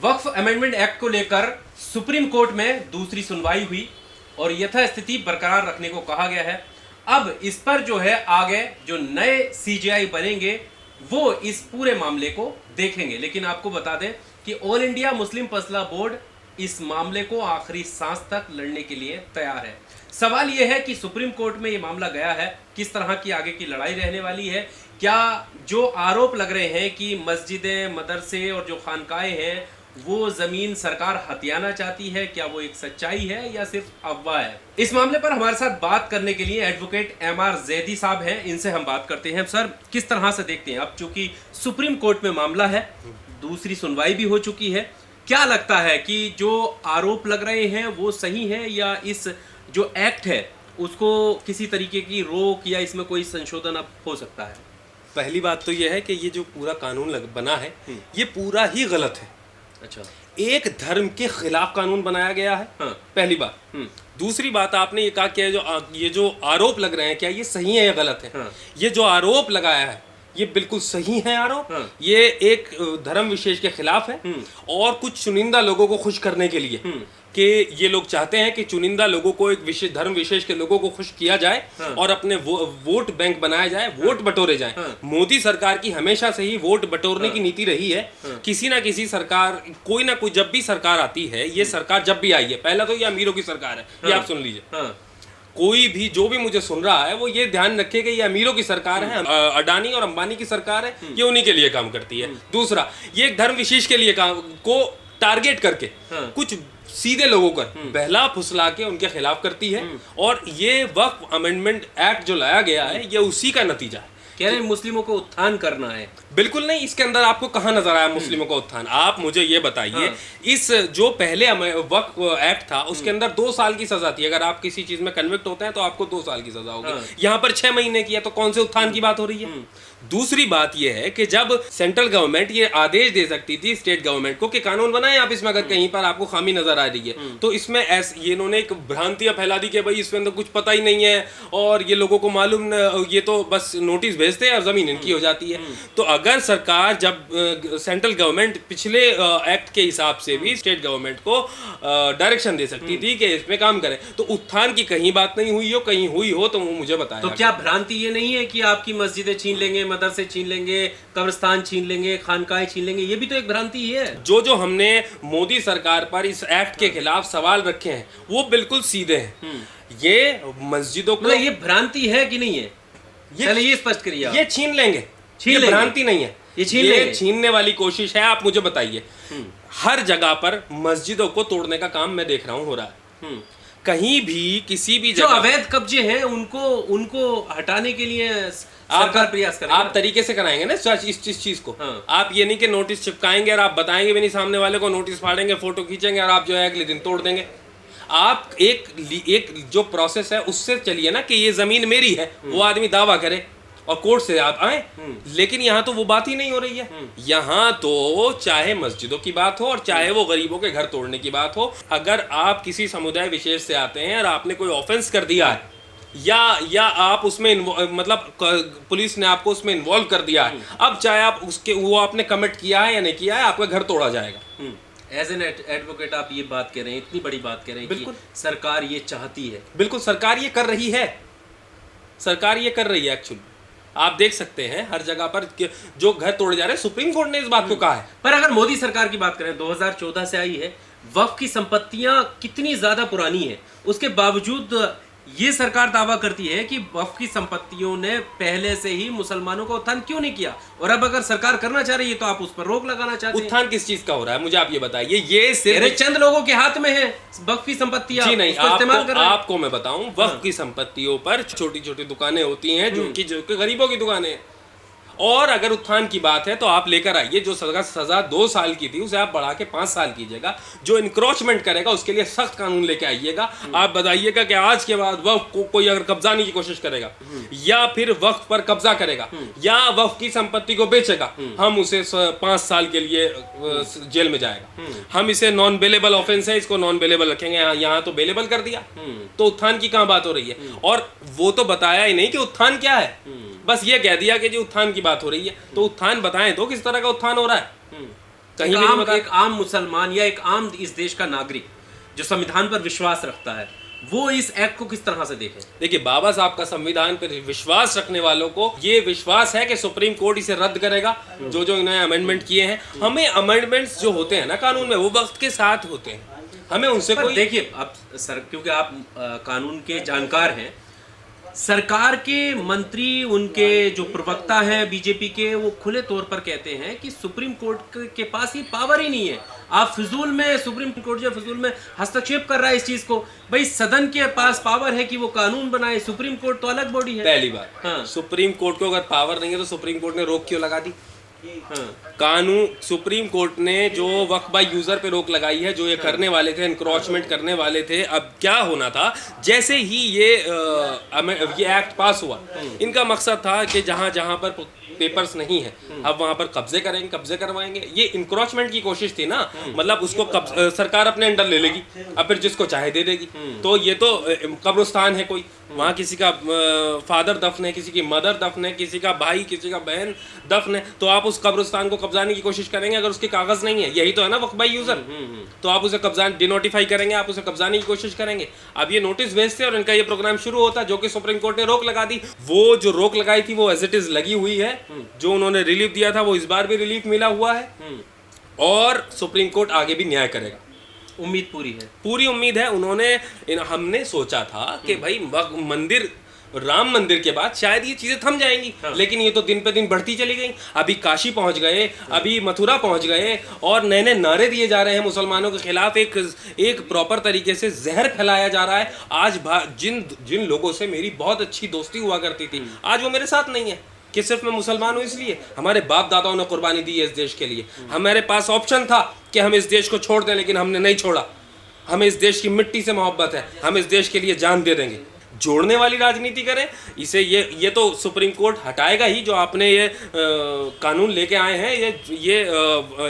वक्फ amendment act को लेकर supreme court में दूसरी सुनवाई हुई और यथास्थिति बरकरार रखने को कहा गया है। अब इस पर जो है आगे जो नए सीजेआई बनेंगे वो इस पूरे मामले को देखेंगे। लेकिन आपको बता दें कि ऑल इंडिया मुस्लिम फैसला बोर्ड इस मामले को आखिरी सांस तक लड़ने के लिए तैयार है। सवाल यह है कि सुप्रीम कोर्ट में यह मामला गया है, किस तरह की आगे की लड़ाई रहने वाली है। क्या जो आरोप लग रहे हैं कि मस्जिदें, मदरसे और जो खानकाएं हैं वो जमीन सरकार हथियाना चाहती है, क्या वो एक सच्चाई है या सिर्फ अफवाह है? इस मामले पर हमारे साथ बात करने के लिए एडवोकेट एमआर जैदी साहब हैं, इनसे हम बात करते हैं। सर, किस तरह से देखते हैं अब चूंकि सुप्रीम कोर्ट में मामला है, दूसरी सुनवाई भी हो चुकी है, क्या लगता है कि जो आरोप लग रहे हैं वो सही है या इस जो एक्ट है उसको किसी तरीके की रोक या इसमें कोई संशोधन अब हो सकता है? पहली बात तो यह है कि ये जो पूरा कानून बना है ये पूरा ही गलत है। अच्छा, एक धर्म के खिलाफ कानून बनाया गया है। हाँ। पहली बात। दूसरी बात, आपने ये कहा कि ये जो आरोप लग रहे हैं क्या ये सही है या गलत है? हाँ। ये जो आरोप लगाया है ये बिल्कुल सही है आरोप। हाँ। ये एक धर्म विशेष के खिलाफ है और कुछ चुनिंदा लोगों को खुश करने के लिए कि ये लोग चाहते हैं कि चुनिंदा लोगों को, एक विशेष धर्म विशेष के लोगों को खुश किया जाए। हाँ। और अपने वोट बैंक बनाया जाए। हाँ। वोट बटोरे जाए। हाँ। मोदी सरकार की हमेशा से ही वोट बटोरने की नीति रही है। किसी ना किसी सरकार, कोई ना कोई, जब भी सरकार आती है, ये सरकार जब भी आई है, पहला तो ये अमीरों की सरकार है, ये आप सुन लीजिए। कोई भी जो भी मुझे सुन रहा है वो ये ध्यान रखे कि ये अमीरों की सरकार है, अडानी और अंबानी की सरकार है, ये उन्हीं के लिए काम करती है। दूसरा, ये एक धर्म विशेष के लिए काम को टारगेट करके कुछ सीधे लोगों को बहला फुसला के उनके खिलाफ करती है। और ये वक्फ अमेंडमेंट एक्ट जो लाया गया है ये उसी का नतीजा है। कह रहे हैं मुस्लिमों को उत्थान करना है। बिल्कुल नहीं, इसके अंदर आपको कहाँ नजर आया मुस्लिमों का उत्थान? आप मुझे ये बताइए। हाँ। इस जो पहले वक्फ एक्ट था उसके अंदर 2 साल की सजा थी। अगर आप किसी चीज में कन्विक्ट होते हैं तो आपको 2 साल की सजा होगी। हाँ। यहाँ पर 6 महीने की है, तो कौन से उत्थान की बात हो रही है? दूसरी बात यह है कि जब सेंट्रल गवर्नमेंट ये आदेश दे सकती थी स्टेट गवर्नमेंट को कि कानून बनाए आप, इसमें अगर कहीं पर आपको खामी नजर आ रही है तो इसमें ये इन्होंने एक भ्रांतियां फैला दी कि भाई इसमें अंदर कुछ पता ही नहीं है और ये लोगों को मालूम, ये तो बस नोटिस भेजते हैं और जमीन इनकी हो जाती है। तो अगर सरकार, जब सेंट्रल गवर्नमेंट पिछले एक्ट के हिसाब से भी स्टेट गवर्नमेंट को डायरेक्शन दे सकती थी कि इसमें काम करें, तो उत्थान की कहीं बात नहीं हुई हो, कहीं हुई हो तो वो मुझे बताया। तो क्या भ्रांति ये नहीं है कि आपकी मस्जिदें छीन लेंगे, मदरसे छीन लेंगे, कब्रिस्तान छीन लेंगे, खानकाएं छीन लेंगे? ये भी तो एक भ्रांति ही है। जो हमने मोदी सरकार पर इस एक्ट के खिलाफ सवाल रखे हैं वो बिल्कुल सीधे हैं। ये मस्जिदों को, मतलब ये भ्रांति है कि नहीं है? चलिए ये स्पष्ट करिए आप। ये छीन लेंगे, छीन ये लेंगे। भ्रांति नहीं है, ये छीनने वाली कोशिश है। आप मुझे बताइए, हर जगह पर मस्जिदों को तोड़ने का काम मैं देख रहा हूँ हो रहा है। कहीं भी किसी भी जो जगह अवैध कब्जे हैं उनको हटाने के लिए सरकार प्रयास करेगी। आप तरीके से कराएंगे ना इस चीज को। हाँ। आप ये नहीं कि नोटिस चिपकाएंगे और आप बताएंगे भी नहीं सामने वाले को, नोटिस फाड़ेंगे, फोटो खींचेंगे और आप जो है अगले दिन तोड़ देंगे। आप एक जो प्रोसेस है उससे चलिए ना कि ये जमीन मेरी है, वो आदमी दावा करे और कोर्ट से आप आए। लेकिन यहाँ तो वो बात ही नहीं हो रही है। यहाँ तो चाहे मस्जिदों की बात हो और चाहे वो गरीबों के घर तोड़ने की बात हो, अगर आप किसी समुदाय विशेष से आते हैं और आपने कोई ऑफेंस कर दिया है या आप उसमें मतलब पुलिस ने आपको उसमें इन्वॉल्व कर दिया है, अब चाहे आप वो आपने कमिट किया है या नहीं किया है, आपका घर तोड़ा जाएगा। एज एन एडवोकेट आप ये बात कह रहे हैं, इतनी बड़ी बात कह रहे हैं बिल्कुल। कि सरकार ये चाहती है। बिल्कुल, सरकार ये कर रही है, सरकार ये कर रही है। एक्चुअली आप देख सकते हैं हर जगह पर जो घर तोड़े जा रहे हैं, सुप्रीम कोर्ट ने इस बात को कहा है। पर अगर मोदी सरकार की बात करें, 2014 से आई है, वक्फ की संपत्तियां कितनी ज्यादा पुरानी है, उसके बावजूद ये सरकार दावा करती है कि वक्फ की संपत्तियों ने पहले से ही मुसलमानों का उत्थान क्यों नहीं किया, और अब अगर सरकार करना चाह रही है तो आप उस पर रोक लगाना चाहते हैं। उत्थान किस चीज का हो रहा है मुझे आप ये बताइए? ये सिर्फ चंद लोगों के हाथ में है वक्फ की संपत्तियां। जी नहीं, इस्तेमाल कर रहे हैं। आपको मैं बताऊं, वक्फ की संपत्तियों पर छोटी छोटी दुकानें होती हैं जो कि गरीबों की दुकानें हैं। और अगर उत्थान की बात है तो आप लेकर आइए, जो सजा 2 साल की थी उसे आप बढ़ा के 5 साल कीजिएगा। जो इंक्रोचमेंट करेगा उसके लिए सख्त कानून लेके आइएगा। आप बताइएगा कि आज के बाद वक्फ को कोई अगर कब्जाने की कोशिश करेगा या फिर वक्फ पर कब्जा करेगा या वक्फ की संपत्ति को बेचेगा, हम उसे 5 साल के लिए जेल में जाएगा। हम इसे नॉन बेलेबल ऑफेंस है, इसको नॉन बेलेबल रखेंगे। यहाँ तो बेलेबल कर दिया, तो उत्थान की कहाँ बात हो रही है? और वो तो बताया ही नहीं कि उत्थान क्या है, बस ये कह दिया कि जी उत्थान की बात हो रही है। तो उत्थान बताएं तो किस तरह का उत्थान हो रहा है? कहीं भी नहीं बता। एक आम मुसलमान या एक आम इस देश का नागरिक जो संविधान पर विश्वास रखता है, वो इस एक्ट को किस तरह से देखे? देखिए, बाबा साहब का संविधान पर विश्वास रखने वालों को ये विश्वास है कि सुप्रीम कोर्ट इसे रद्द करेगा। जो जो इन्होंने अमेंडमेंट किए हैं, हमें अमेंडमेंट्स जो होते हैं ना कानून में, वो वक्त के साथ होते हैं, हमें उनसे कोई देखिए अब सर, क्योंकि आप कानून के जानकार हैं, सरकार के मंत्री, उनके जो प्रवक्ता हैं बीजेपी के, वो खुले तौर पर कहते हैं कि सुप्रीम कोर्ट के पास ये पावर ही नहीं है। आप फिजूल में, सुप्रीम कोर्ट जो फिजूल में हस्तक्षेप कर रहा है इस चीज को। भाई सदन के पास पावर है कि वो कानून बनाए, सुप्रीम कोर्ट तो अलग बॉडी है। पहली बात, हाँ। सुप्रीम कोर्ट को अगर पावर नहीं है तो सुप्रीम कोर्ट ने रोक क्यों लगा दी? हाँ। कानून, सुप्रीम कोर्ट ने जो वक्फ बाय यूजर पे रोक लगाई है, जो ये करने वाले थे, एनक्रोचमेंट करने वाले थे, अब क्या होना था, जैसे ही ये एक्ट पास हुआ, इनका मकसद था कि जहां जहां पर पेपर्स नहीं है, अब वहां पर कब्जे करेंगे, कब्जे करवाएंगे। ये इंक्रोचमेंट की कोशिश थी ना, मतलब उसको सरकार अपने अंडर ले लेगी, अब फिर जिसको चाहे दे देगी। तो ये तो कब्रिस्तान है कोई, वहाँ किसी का फादर दफन है, किसी की मदर दफन है, किसी का भाई, किसी का बहन दफन है, तो आप उस कब्रिस्तान को कब्जाने की कोशिश करेंगे अगर उसके कागज नहीं है। यही तो है ना वक्फ बाय यूजर। तो आप उसे कब्जा डिनोटिफाई करेंगे, आप उसे कब्जाने की कोशिश करेंगे। अब ये नोटिस भेजते और इनका ये प्रोग्राम शुरू होता, जो कि सुप्रीम कोर्ट ने रोक लगा दी। वो जो रोक लगाई थी वो एज इट इज लगी हुई है। जो उन्होंने रिलीफ दिया था वो इस बार भी रिलीफ मिला हुआ है, और सुप्रीम कोर्ट आगे भी न्याय करेगा। उम्मीद पूरी है, पूरी उम्मीद है। हमने सोचा था कि भाई मंदिर, राम मंदिर के बाद शायद ये चीजें थम जाएंगी, लेकिन ये तो दिन पे दिन बढ़ती चली गई। अभी काशी पहुंच गए, अभी मथुरा पहुंच गए, और नए नए नारे दिए जा रहे हैं मुसलमानों के खिलाफ। एक प्रॉपर तरीके से जहर फैलाया जा रहा है। आज जिन लोगों से मेरी बहुत अच्छी दोस्ती हुआ करती थी, आज वो मेरे साथ नहीं है। कि सिर्फ मैं मुसलमान हूँ इसलिए? हमारे बाप दादाओं ने कुर्बानी दी है इस देश के लिए। हमारे पास ऑप्शन था कि हम इस देश को छोड़ दें, लेकिन हमने नहीं छोड़ा। हमें इस देश की मिट्टी से मोहब्बत है, हम इस देश के लिए जान दे देंगे। जोड़ने वाली राजनीति करें इसे, ये तो सुप्रीम कोर्ट हटाएगा ही। जो आपने ये कानून लेके आए हैं, ये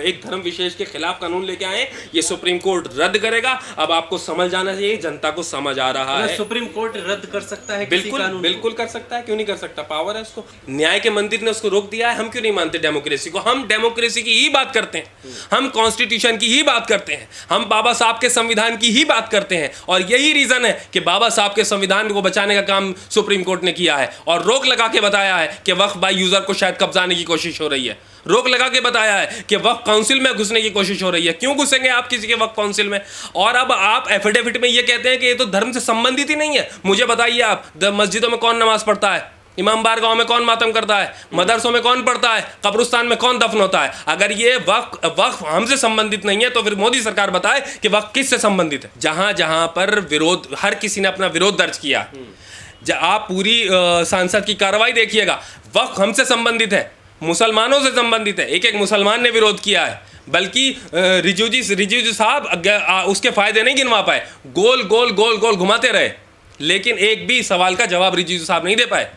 एक धर्म विशेष के खिलाफ कानून लेके आए हैं, ये सुप्रीम कोर्ट रद्द करेगा। अब आपको समझ जाना चाहिए, जनता को समझ आ रहा है। सुप्रीम कोर्ट रद्द कर सकता है? बिल्कुल बिल्कुल कर सकता है, क्यों नहीं कर सकता? पावर है उसको। न्याय के मंदिर ने उसको रोक दिया है। हम क्यों नहीं मानते डेमोक्रेसी को? हम डेमोक्रेसी की ही बात करते हैं, हम कॉन्स्टिट्यूशन की ही बात करते हैं, हम बाबा साहब के संविधान की ही बात करते हैं। और यही रीजन है कि बाबा साहब के संविधान को बचाने का काम सुप्रीम कोर्ट ने किया है, और रोक लगा के बताया है कि वक्फ बाय यूजर को शायद कब्जाने की कोशिश हो रही है। रोक लगा के बताया है कि वक्फ काउंसिल में घुसने की कोशिश हो रही है। क्यों घुसेंगे आप किसी के वक्फ काउंसिल में? और अब आप एफिडेविट में ये कहते हैं कि ये तो धर्म से संबंधित ही नहीं है। मुझे बताइए आप, मस्जिदों में कौन नमाज पढ़ता है? इमाम बारगाहों में कौन मातम करता है? मदरसों में कौन पढ़ता है? कब्रिस्तान में कौन दफन होता है? अगर ये वक्फ हमसे संबंधित नहीं है, तो फिर मोदी सरकार बताए कि वक्फ किससे संबंधित है। जहां जहां पर विरोध, हर किसी ने अपना विरोध दर्ज किया। आप पूरी सांसद की कार्रवाई देखिएगा, वक्फ हमसे संबंधित है, मुसलमानों से संबंधित है। एक एक मुसलमान ने विरोध किया है, बल्कि रिजिजू साहब उसके फायदे नहीं गिनवा पाए, गोल गोल गोल गोल घुमाते रहे, लेकिन एक भी सवाल का जवाब रिजिजू साहब नहीं दे पाए।